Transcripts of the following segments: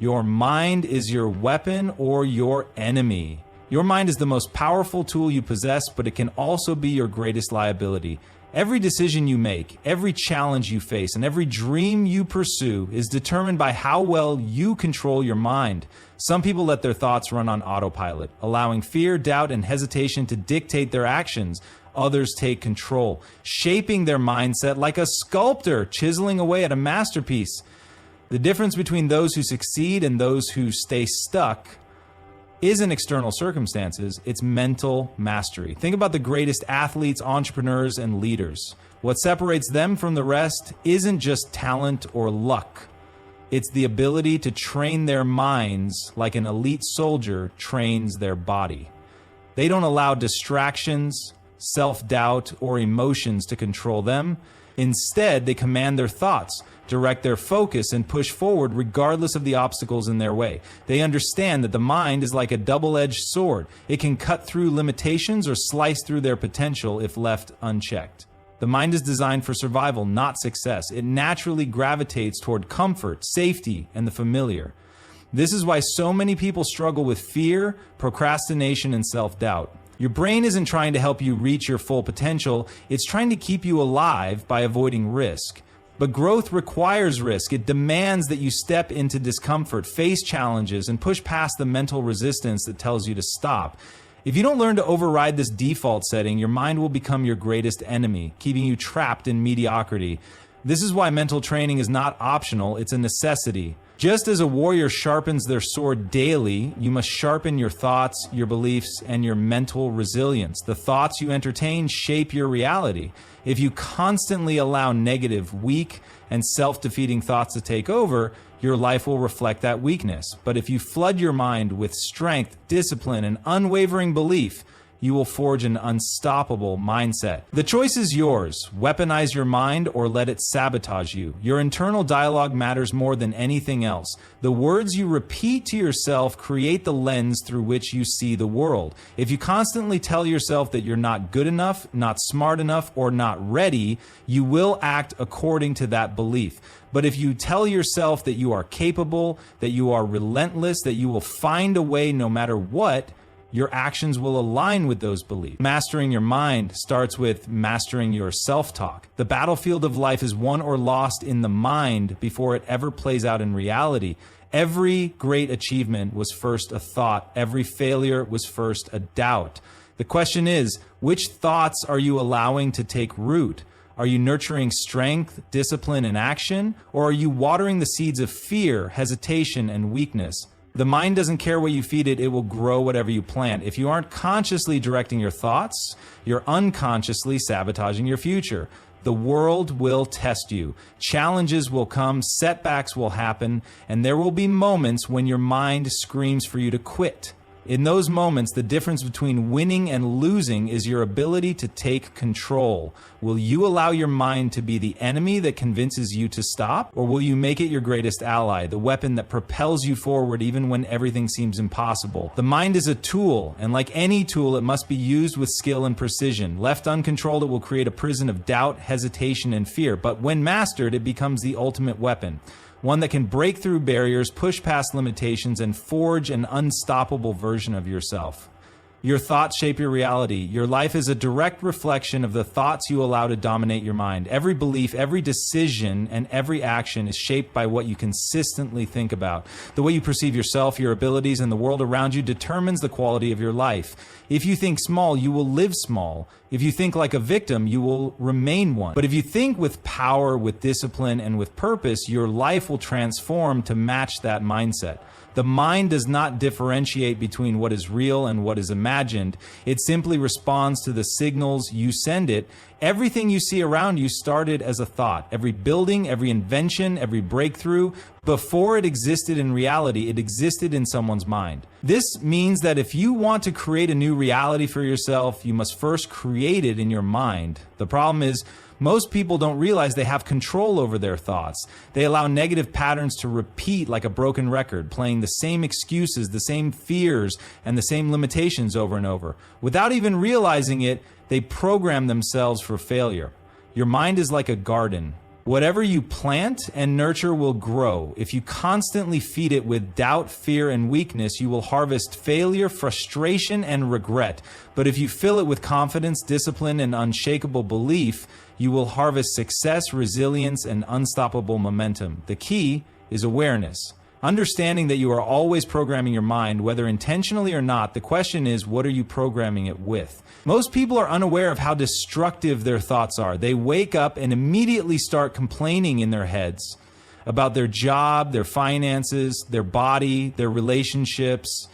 Your mind is your weapon or your enemy. Your mind is the most powerful tool you possess, but it can also be your greatest liability. Every decision you make, every challenge you face, and every dream you pursue is determined by how well you control your mind. Some people let their thoughts run on autopilot, allowing fear, doubt, and hesitation to dictate their actions. Others take control, shaping their mindset like a sculptor chiseling away at a masterpiece. The difference between those who succeed and those who stay stuck isn't external circumstances, it's mental mastery. Think about the greatest athletes, entrepreneurs, and leaders. What separates them from the rest isn't just talent or luck. It's the ability to train their minds like an elite soldier trains their body. They don't allow distractions, self-doubt, or emotions to control them. Instead, they command their thoughts, direct their focus, and push forward regardless of the obstacles in their way. They understand that the mind is like a double-edged sword. It can cut through limitations or slice through their potential if left unchecked. The mind is designed for survival, not success. It naturally gravitates toward comfort, safety, and the familiar. This is why so many people struggle with fear, procrastination, and self-doubt. Your brain isn't trying to help you reach your full potential, it's trying to keep you alive by avoiding risk. But growth requires risk. It demands that you step into discomfort, face challenges, and push past the mental resistance that tells you to stop. If you don't learn to override this default setting, your mind will become your greatest enemy, keeping you trapped in mediocrity. This is why mental training is not optional, it's a necessity. Just as a warrior sharpens their sword daily, you must sharpen your thoughts, your beliefs, and your mental resilience. The thoughts you entertain shape your reality. If you constantly allow negative, weak, and self-defeating thoughts to take over, your life will reflect that weakness. But if you flood your mind with strength, discipline, and unwavering belief, you will forge an unstoppable mindset. The choice is yours. Weaponize your mind or let it sabotage you. Your internal dialogue matters more than anything else. The words you repeat to yourself create the lens through which you see the world. If you constantly tell yourself that you're not good enough, not smart enough, or not ready, you will act according to that belief. But if you tell yourself that you are capable, that you are relentless, that you will find a way no matter what, your actions will align with those beliefs. Mastering your mind starts with mastering your self-talk. The battlefield of life is won or lost in the mind before it ever plays out in reality. Every great achievement was first a thought. Every failure was first a doubt. The question is, which thoughts are you allowing to take root? Are you nurturing strength, discipline, and action? Or are you watering the seeds of fear, hesitation, and weakness? The mind doesn't care what you feed it, it will grow whatever you plant. If you aren't consciously directing your thoughts, you're unconsciously sabotaging your future. The world will test you. Challenges will come, setbacks will happen, and there will be moments when your mind screams for you to quit. In those moments, the difference between winning and losing is your ability to take control. Will you allow your mind to be the enemy that convinces you to stop? Or will you make it your greatest ally, the weapon that propels you forward even when everything seems impossible? The mind is a tool, and like any tool, it must be used with skill and precision. Left uncontrolled, it will create a prison of doubt, hesitation, and fear. But when mastered, it becomes the ultimate weapon. One that can break through barriers, push past limitations, and forge an unstoppable version of yourself. Your thoughts shape your reality. Your life is a direct reflection of the thoughts you allow to dominate your mind. Every belief, every decision, and every action is shaped by what you consistently think about. The way you perceive yourself, your abilities, and the world around you determines the quality of your life. If you think small, you will live small. If you think like a victim, you will remain one. But if you think with power, with discipline, and with purpose, your life will transform to match that mindset. The mind does not differentiate between what is real and what is imagined. It simply responds to the signals you send it. Everything you see around you started as a thought. Every building, every invention, every breakthrough, before it existed in reality, it existed in someone's mind. This means that if you want to create a new reality for yourself, you must first create it in your mind. The problem is, most people don't realize they have control over their thoughts. They allow negative patterns to repeat like a broken record, playing the same excuses, the same fears, and the same limitations over and over. Without even realizing it, they program themselves for failure. Your mind is like a garden. Whatever you plant and nurture will grow. If you constantly feed it with doubt, fear, and weakness, you will harvest failure, frustration, and regret. But if you fill it with confidence, discipline, and unshakable belief, you will harvest success, resilience, and unstoppable momentum. The key is awareness. Understanding that you are always programming your mind, whether intentionally or not. The question is, what are you programming it with? Most people are unaware of how destructive their thoughts are. They wake up and immediately start complaining in their heads about their job, their finances, their body, their relationships.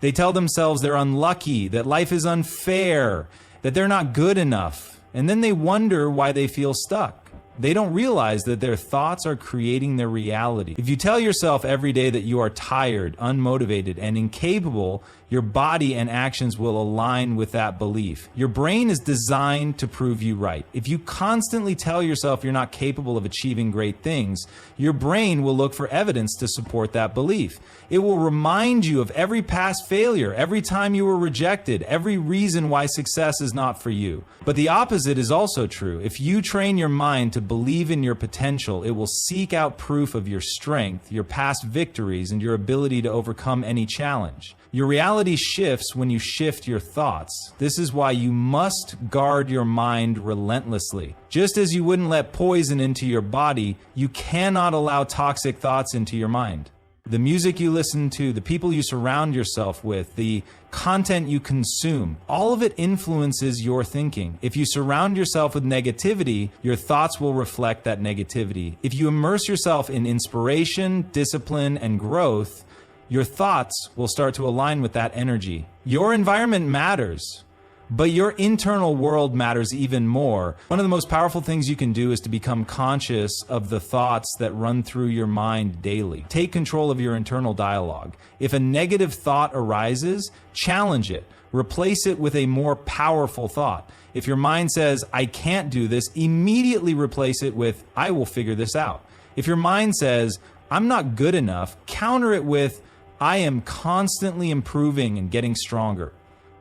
They tell themselves they're unlucky, that life is unfair, that they're not good enough. And then they wonder why they feel stuck. They don't realize that their thoughts are creating their reality. If you tell yourself every day that you are tired, unmotivated, and incapable, your body and actions will align with that belief. Your brain is designed to prove you right. If you constantly tell yourself you're not capable of achieving great things, your brain will look for evidence to support that belief. It will remind you of every past failure, every time you were rejected, every reason why success is not for you. But the opposite is also true. If you train your mind to believe in your potential, it will seek out proof of your strength, your past victories, and your ability to overcome any challenge. Your reality shifts when you shift your thoughts. This is why you must guard your mind relentlessly. Just as you wouldn't let poison into your body, you cannot allow toxic thoughts into your mind. The music you listen to, the people you surround yourself with, the content you consume, all of it influences your thinking. If you surround yourself with negativity, your thoughts will reflect that negativity. If you immerse yourself in inspiration, discipline, and growth, your thoughts will start to align with that energy. Your environment matters, but your internal world matters even more. One of the most powerful things you can do is to become conscious of the thoughts that run through your mind daily. Take control of your internal dialogue. If a negative thought arises, challenge it. Replace it with a more powerful thought. If your mind says, I can't do this, immediately replace it with, I will figure this out. If your mind says, I'm not good enough, counter it with, I am constantly improving and getting stronger.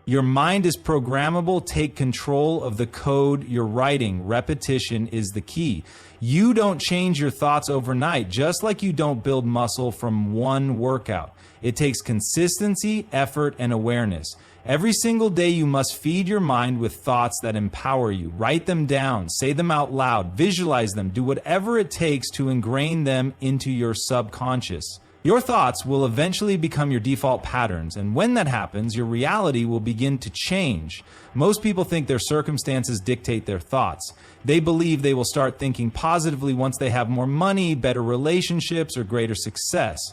Your mind is programmable. Take control of the code you're writing. Repetition is the key. You don't change your thoughts overnight, just like you don't build muscle from one workout. It takes consistency, effort, and awareness. Every single day you must feed your mind with thoughts that empower you. Write them down, say them out loud, visualize them, do whatever it takes to ingrain them into your subconscious. Your thoughts will eventually become your default patterns, and when that happens, your reality will begin to change. Most people think their circumstances dictate their thoughts. They believe they will start thinking positively once they have more money, better relationships, or greater success.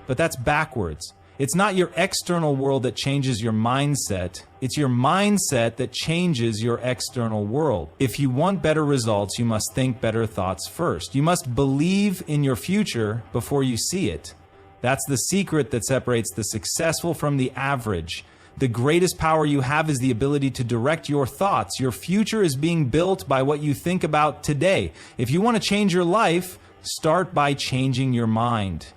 But that's backwards. It's not your external world that changes your mindset. It's your mindset that changes your external world. If you want better results, you must think better thoughts first. You must believe in your future before you see it. That's the secret that separates the successful from the average. The greatest power you have is the ability to direct your thoughts. Your future is being built by what you think about today. If you want to change your life, start by changing your mind.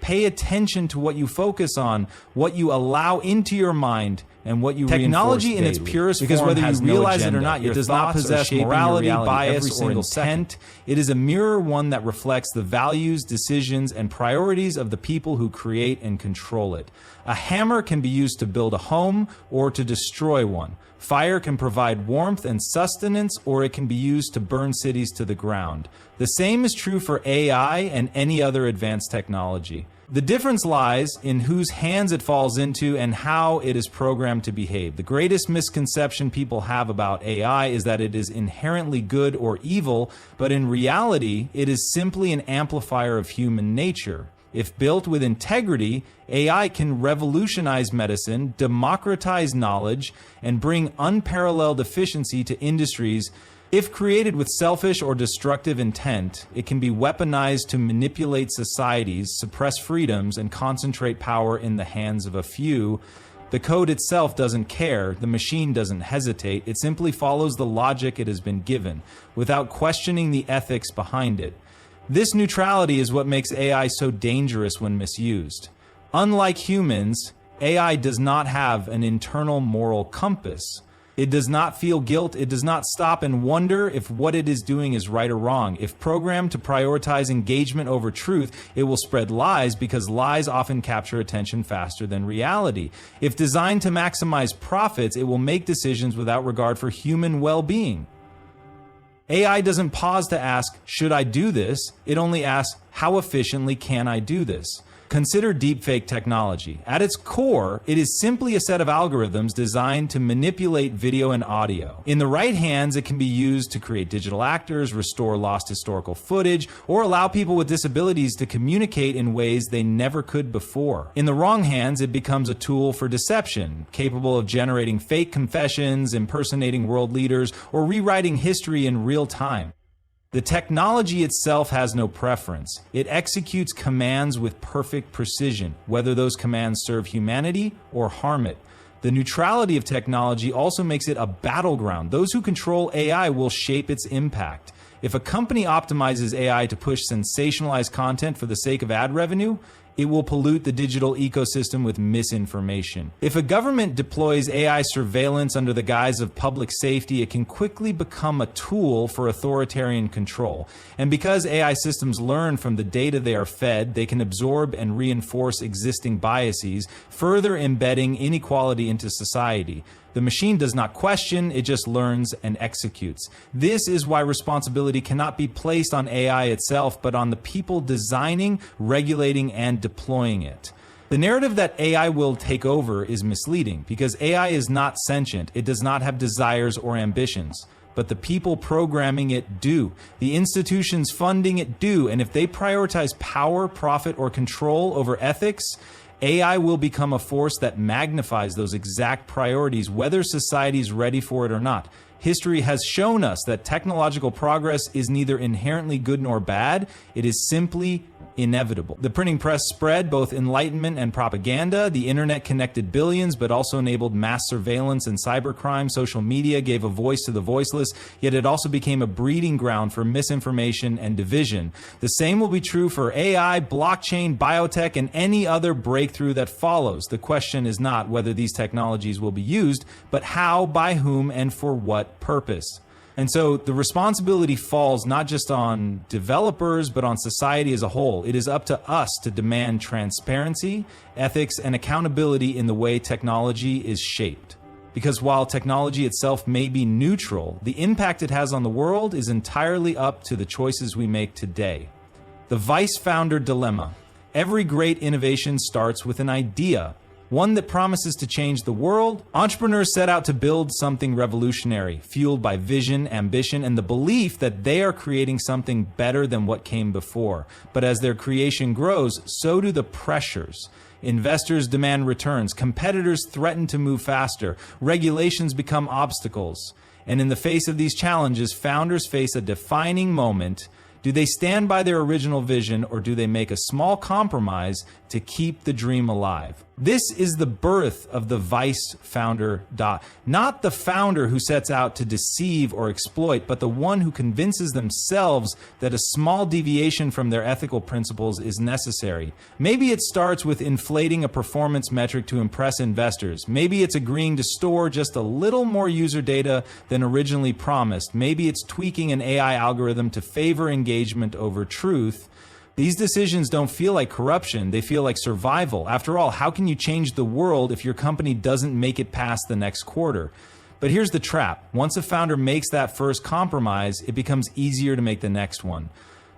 Pay attention to what you focus on, what you allow into your mind, and what you reinforce daily. Technology in its purest form, because whether you realize it or not, it does not possess morality, bias, or intent. It is a mirror, one that reflects the values, decisions, and priorities of the people who create and control it. A hammer can be used to build a home or to destroy one. Fire can provide warmth and sustenance, or it can be used to burn cities to the ground. The same is true for AI and any other advanced technology. The difference lies in whose hands it falls into and how it is programmed to behave. The greatest misconception people have about AI is that it is inherently good or evil, but in reality, it is simply an amplifier of human nature. If built with integrity, AI can revolutionize medicine, democratize knowledge, and bring unparalleled efficiency to industries. If created with selfish or destructive intent, it can be weaponized to manipulate societies, suppress freedoms, and concentrate power in the hands of a few. The code itself doesn't care, the machine doesn't hesitate, it simply follows the logic it has been given, without questioning the ethics behind it. This neutrality is what makes AI so dangerous when misused. Unlike humans, AI does not have an internal moral compass. It does not feel guilt. It does not stop and wonder if what it is doing is right or wrong. If programmed to prioritize engagement over truth, it will spread lies because lies often capture attention faster than reality. If designed to maximize profits, it will make decisions without regard for human well-being. AI doesn't pause to ask, should I do this? It only asks, how efficiently can I do this? Consider deepfake technology. At its core, it is simply a set of algorithms designed to manipulate video and audio. In the right hands, it can be used to create digital actors, restore lost historical footage, or allow people with disabilities to communicate in ways they never could before. In the wrong hands, it becomes a tool for deception, capable of generating fake confessions, impersonating world leaders, or rewriting history in real time. The technology itself has no preference. It executes commands with perfect precision, whether those commands serve humanity or harm it. The neutrality of technology also makes it a battleground. Those who control AI will shape its impact. If a company optimizes AI to push sensationalized content for the sake of ad revenue, it will pollute the digital ecosystem with misinformation. If a government deploys AI surveillance under the guise of public safety, it can quickly become a tool for authoritarian control. And because AI systems learn from the data they are fed, they can absorb and reinforce existing biases, further embedding inequality into society. The machine does not question, it just learns and executes. This is why responsibility cannot be placed on AI itself, but on the people designing, regulating, and deploying it. The narrative that AI will take over is misleading because AI is not sentient. It does not have desires or ambitions. But the people programming it do. The institutions funding it do. And if they prioritize power, profit, or control over ethics, AI will become a force that magnifies those exact priorities, whether society is ready for it or not. History has shown us that technological progress is neither inherently good nor bad. It is simply inevitable. The printing press spread both enlightenment and propaganda. The internet connected billions, but also enabled mass surveillance and cybercrime. Social media gave a voice to the voiceless, yet it also became a breeding ground for misinformation and division. The same will be true for AI, blockchain, biotech, and any other breakthrough that follows. The question is not whether these technologies will be used, but how, by whom, and for what purpose. And so the responsibility falls not just on developers, but on society as a whole. It is up to us to demand transparency, ethics, and accountability in the way technology is shaped. Because while technology itself may be neutral, the impact it has on the world is entirely up to the choices we make today. The Vice Founder Dilemma. Every great innovation starts with an idea, one that promises to change the world. Entrepreneurs set out to build something revolutionary, fueled by vision, ambition, and the belief that they are creating something better than what came before. But as their creation grows, so do the pressures. Investors demand returns, competitors threaten to move faster, regulations become obstacles. And in the face of these challenges, founders face a defining moment. Do they stand by their original vision, or do they make a small compromise to keep the dream alive? This is the birth of the vice founder. Not the founder who sets out to deceive or exploit, but the one who convinces themselves that a small deviation from their ethical principles is necessary. Maybe it starts with inflating a performance metric to impress investors. Maybe it's agreeing to store just a little more user data than originally promised. Maybe it's tweaking an AI algorithm to favor engagement over truth. These decisions don't feel like corruption, they feel like survival. After all, how can you change the world if your company doesn't make it past the next quarter? But here's the trap. Once a founder makes that first compromise, it becomes easier to make the next one.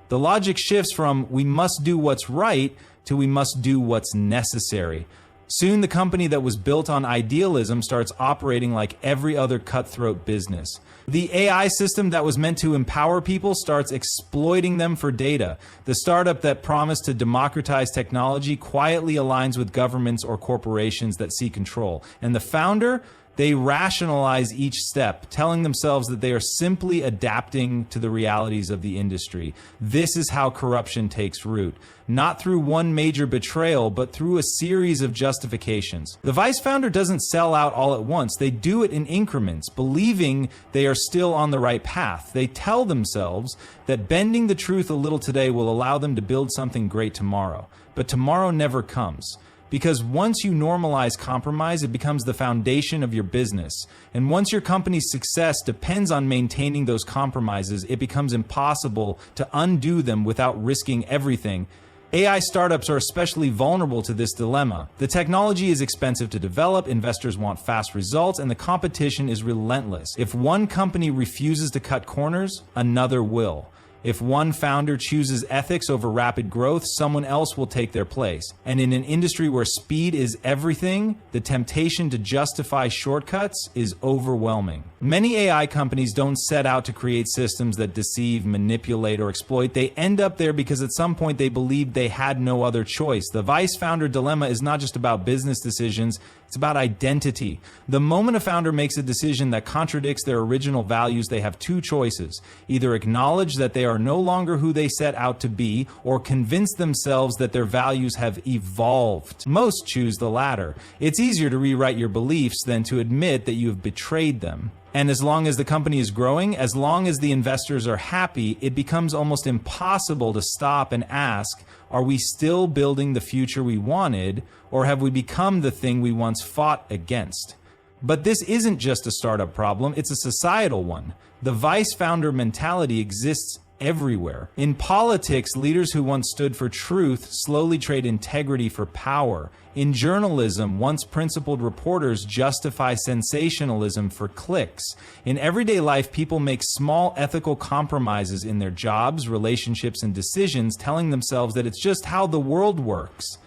The logic shifts from we must do what's right to we must do what's necessary. Soon the company that was built on idealism starts operating like every other cutthroat business. The AI system that was meant to empower people starts exploiting them for data. The startup that promised to democratize technology quietly aligns with governments or corporations that seek control. And the founder, they rationalize each step, telling themselves that they are simply adapting to the realities of the industry. This is how corruption takes root. Not through one major betrayal, but through a series of justifications. The vice founder doesn't sell out all at once. They do it in increments, believing they are still on the right path. They tell themselves that bending the truth a little today will allow them to build something great tomorrow. But tomorrow never comes. Because once you normalize compromise, it becomes the foundation of your business. And once your company's success depends on maintaining those compromises, it becomes impossible to undo them without risking everything. AI startups are especially vulnerable to this dilemma. The technology is expensive to develop, investors want fast results, and the competition is relentless. If one company refuses to cut corners, another will. If one founder chooses ethics over rapid growth, someone else will take their place. And in an industry where speed is everything, the temptation to justify shortcuts is overwhelming. Many AI companies don't set out to create systems that deceive, manipulate, or exploit. They end up there because at some point they believed they had no other choice. The vice founder dilemma is not just about business decisions, it's about identity. The moment a founder makes a decision that contradicts their original values, they have two choices. Either acknowledge that they are no longer who they set out to be, or convince themselves that their values have evolved. Most choose the latter. It's easier to rewrite your beliefs than to admit that you have betrayed them. And as long as the company is growing, as long as the investors are happy, it becomes almost impossible to stop and ask, are we still building the future we wanted, or have we become the thing we once fought against? But this isn't just a startup problem, it's a societal one. The vice founder mentality exists everywhere. In politics, leaders who once stood for truth slowly trade integrity for power. In journalism, once principled reporters justify sensationalism for clicks. In everyday life, people make small ethical compromises in their jobs, relationships, and decisions, telling themselves that it's just how the world works.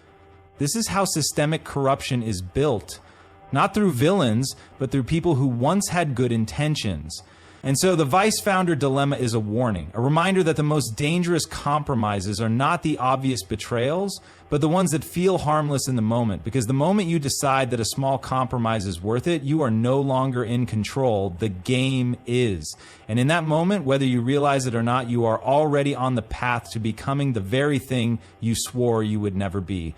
This is how systemic corruption is built. Not through villains, but through people who once had good intentions. And so the vice founder dilemma is a warning, a reminder that the most dangerous compromises are not the obvious betrayals, but the ones that feel harmless in the moment. Because the moment you decide that a small compromise is worth it, you are no longer in control. The game is. And in that moment, whether you realize it or not, you are already on the path to becoming the very thing you swore you would never be.